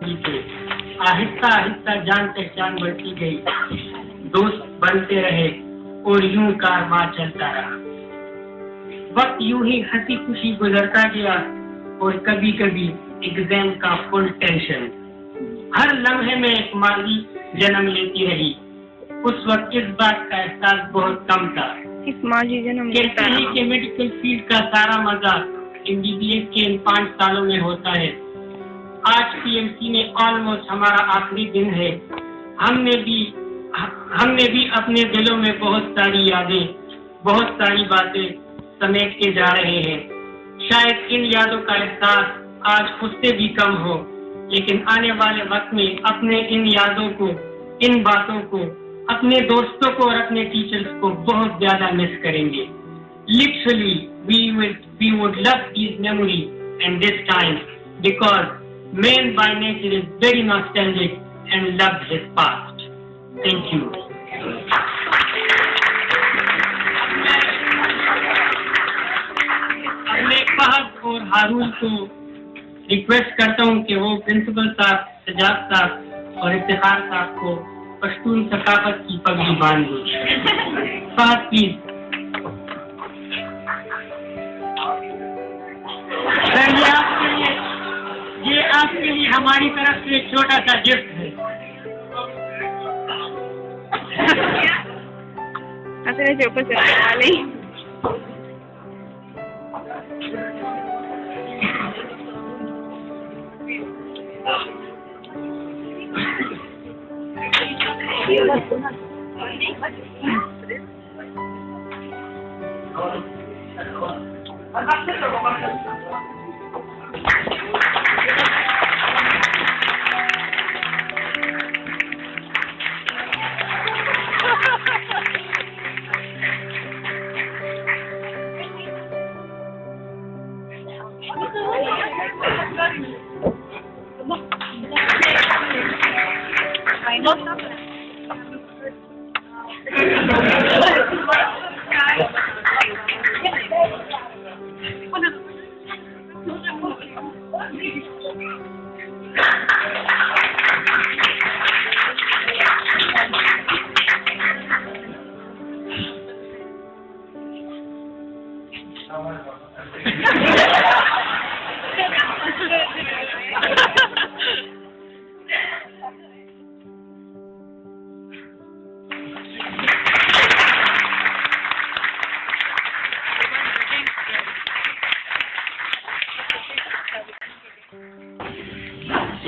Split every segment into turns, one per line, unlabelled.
आहिस्ता आहिस्ता जान पहचान बढ़ती गई, दोस्त बनते रहे और यूं कारवां चलता रहा। वक्त यूं ही हंसी खुशी गुजरता गया और कभी कभी एग्जाम का फुल टेंशन हर लम्हे में एक माली जन्म लेती रही। उस वक्त इस बात का एहसास बहुत कम था।
इस माली जन्म
कहते हैं कि मेडिकल फील्ड का सारा मजा MBBS के इन 5 सालों में होता है। आज PMC में ऑलमोस्ट हमारा आखिरी दिन है। हमने भी अपने दिलों में बहुत सारी यादें, बहुत सारी बातें समेट के जा रहे हैं। शायद इन यादों का एहसास आज उससे भी कम हो, लेकिन आने वाले वक्त में अपने इन यादों को, इन बातों को, अपने दोस्तों को और अपने टीचर्स को बहुत ज्यादा मिस करेंगे। Literally, we would love these memories and this time because man by nature is very nostalgic and loves his past. Thank you. मैं फहद और हारून को रिक्वेस्ट करता हूँ कि वो प्रिंसिपल साहब, सजाद साहब और इफ्तिखार साहब को पश्तून सकाफत की पगड़ी बांध दें। फहद प्लीज। ये आपके लिए हमारी तरफ से एक छोटा सा गिफ्ट है।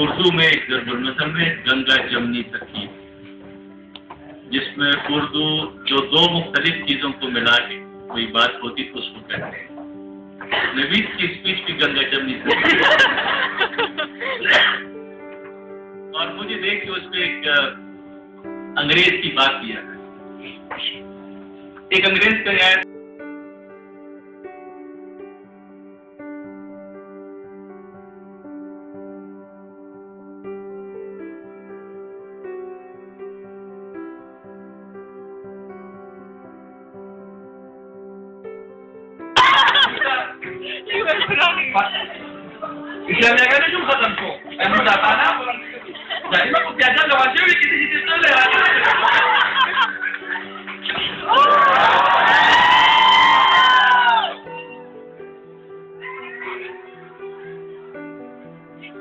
उर्दू में एक नज़म है गंगा जमनी सखी, जिसमें उर्दू जो 2 मुख्तलिफ चीजों को मिला के कोई बात होती तो उसको कहते हैं। नवीद की स्पीच भी गंगा जमनी सखी और मुझे देख के उसमें एक अंग्रेज की बात किया है। एक अंग्रेज का यार
Islamnya kan itu bukan kok. Kamu dapat apa? Jadi mah kupiaja lawan cewek gitu tuh lah.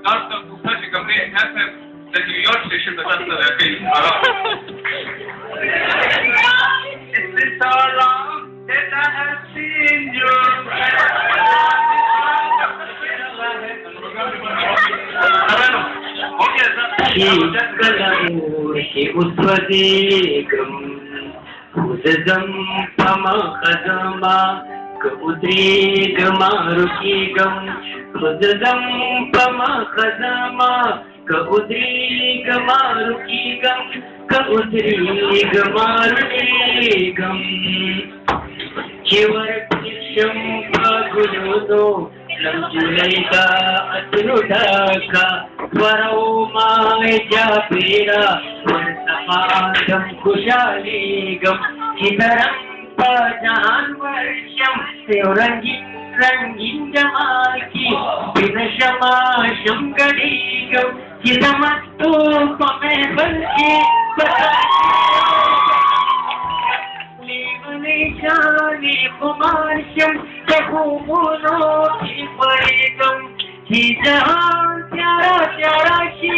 Kalau kita jika melihat the New York station betul sekali. It's been so long that I have seen you.
के उद्वदेगम उदजम पमा खजमा कउद्रेगमा रुकीगम उदजम पमा खजमा कउद्रेगमा रुकीगम कउद्रेगमा रुकीगम केवर पिशम पगुलो लंजुलेका अतनुडाका वरौमाय जापेरा वर्तमानम कुशालीगम इधरम पजान वर्षम सेवरंगी रंगीन जमाल की बिनशमा शुंगड़ी गम की नमस्तु में बल्कि लेवने जाने कुमारशम बहुमोनो की परेगम की जहां प्यारा प्यारा शी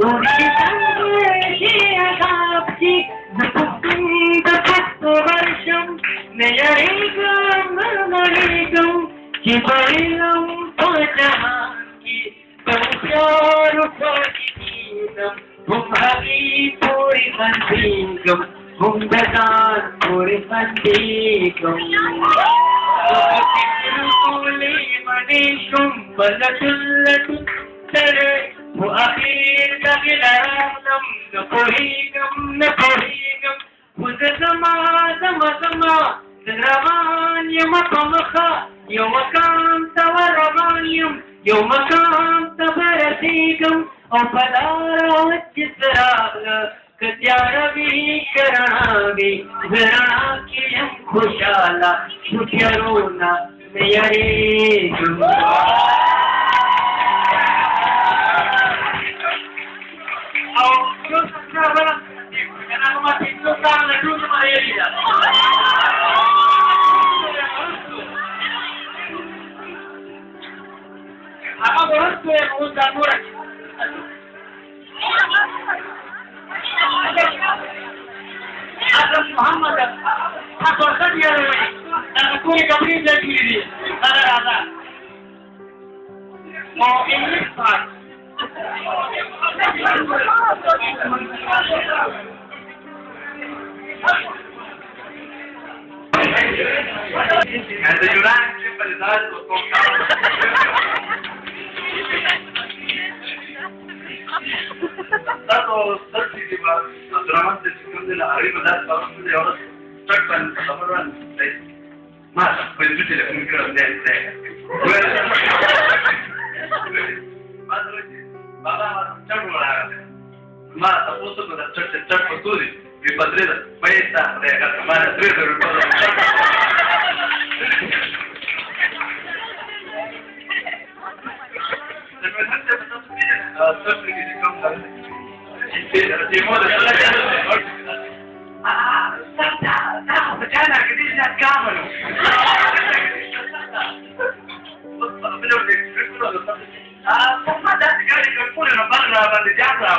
उनकी संगे अगापी दपुक्त वर्षम नयरेगम नमरेगम की बरेगम पजहान की प्यार पाकीदम तुम्हारी पूरी बंदीगम गुंडदार पूरी बंदीगम कोले मनीषुम बलचुल्लतु तेरे वो आखिर तगिलानम न कोहीगम खुद समा रमान यमकमखा यमकाम तवरमानियम यमकाम तबरतीगम और पदारा चित्राग कत्यारवी करणावी विरणा की हम खुशाला खुशरोना मेरे Muhammad, aku akan dia lagi. Aku ni kami lagi ni. Ada. Mau English part. Ada juga pada Tato sarki di ba Abdurrahman se sekunde la arriba da ba su de ahora tractan sabaran de más pues yo te le pongo de baba chapu la más aposto con la chapu tudi mi padre paisa de acatamar tres de Bencana que dice a cámara. Como ada sekali kepul yang bangga di jasa.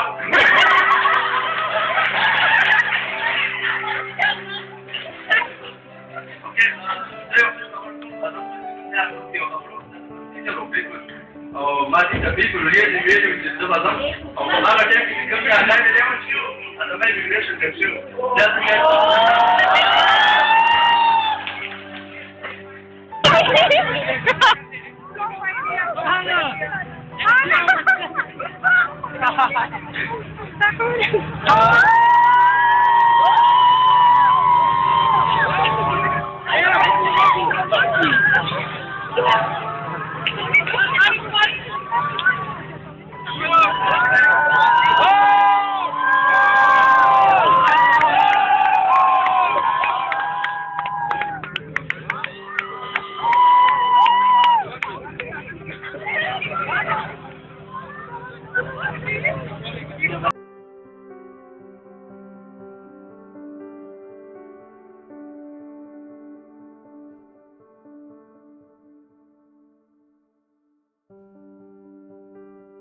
Oh, masih tapi kuliah di media itu sebab apa? Ada yang kami ada yang masih ada media itu.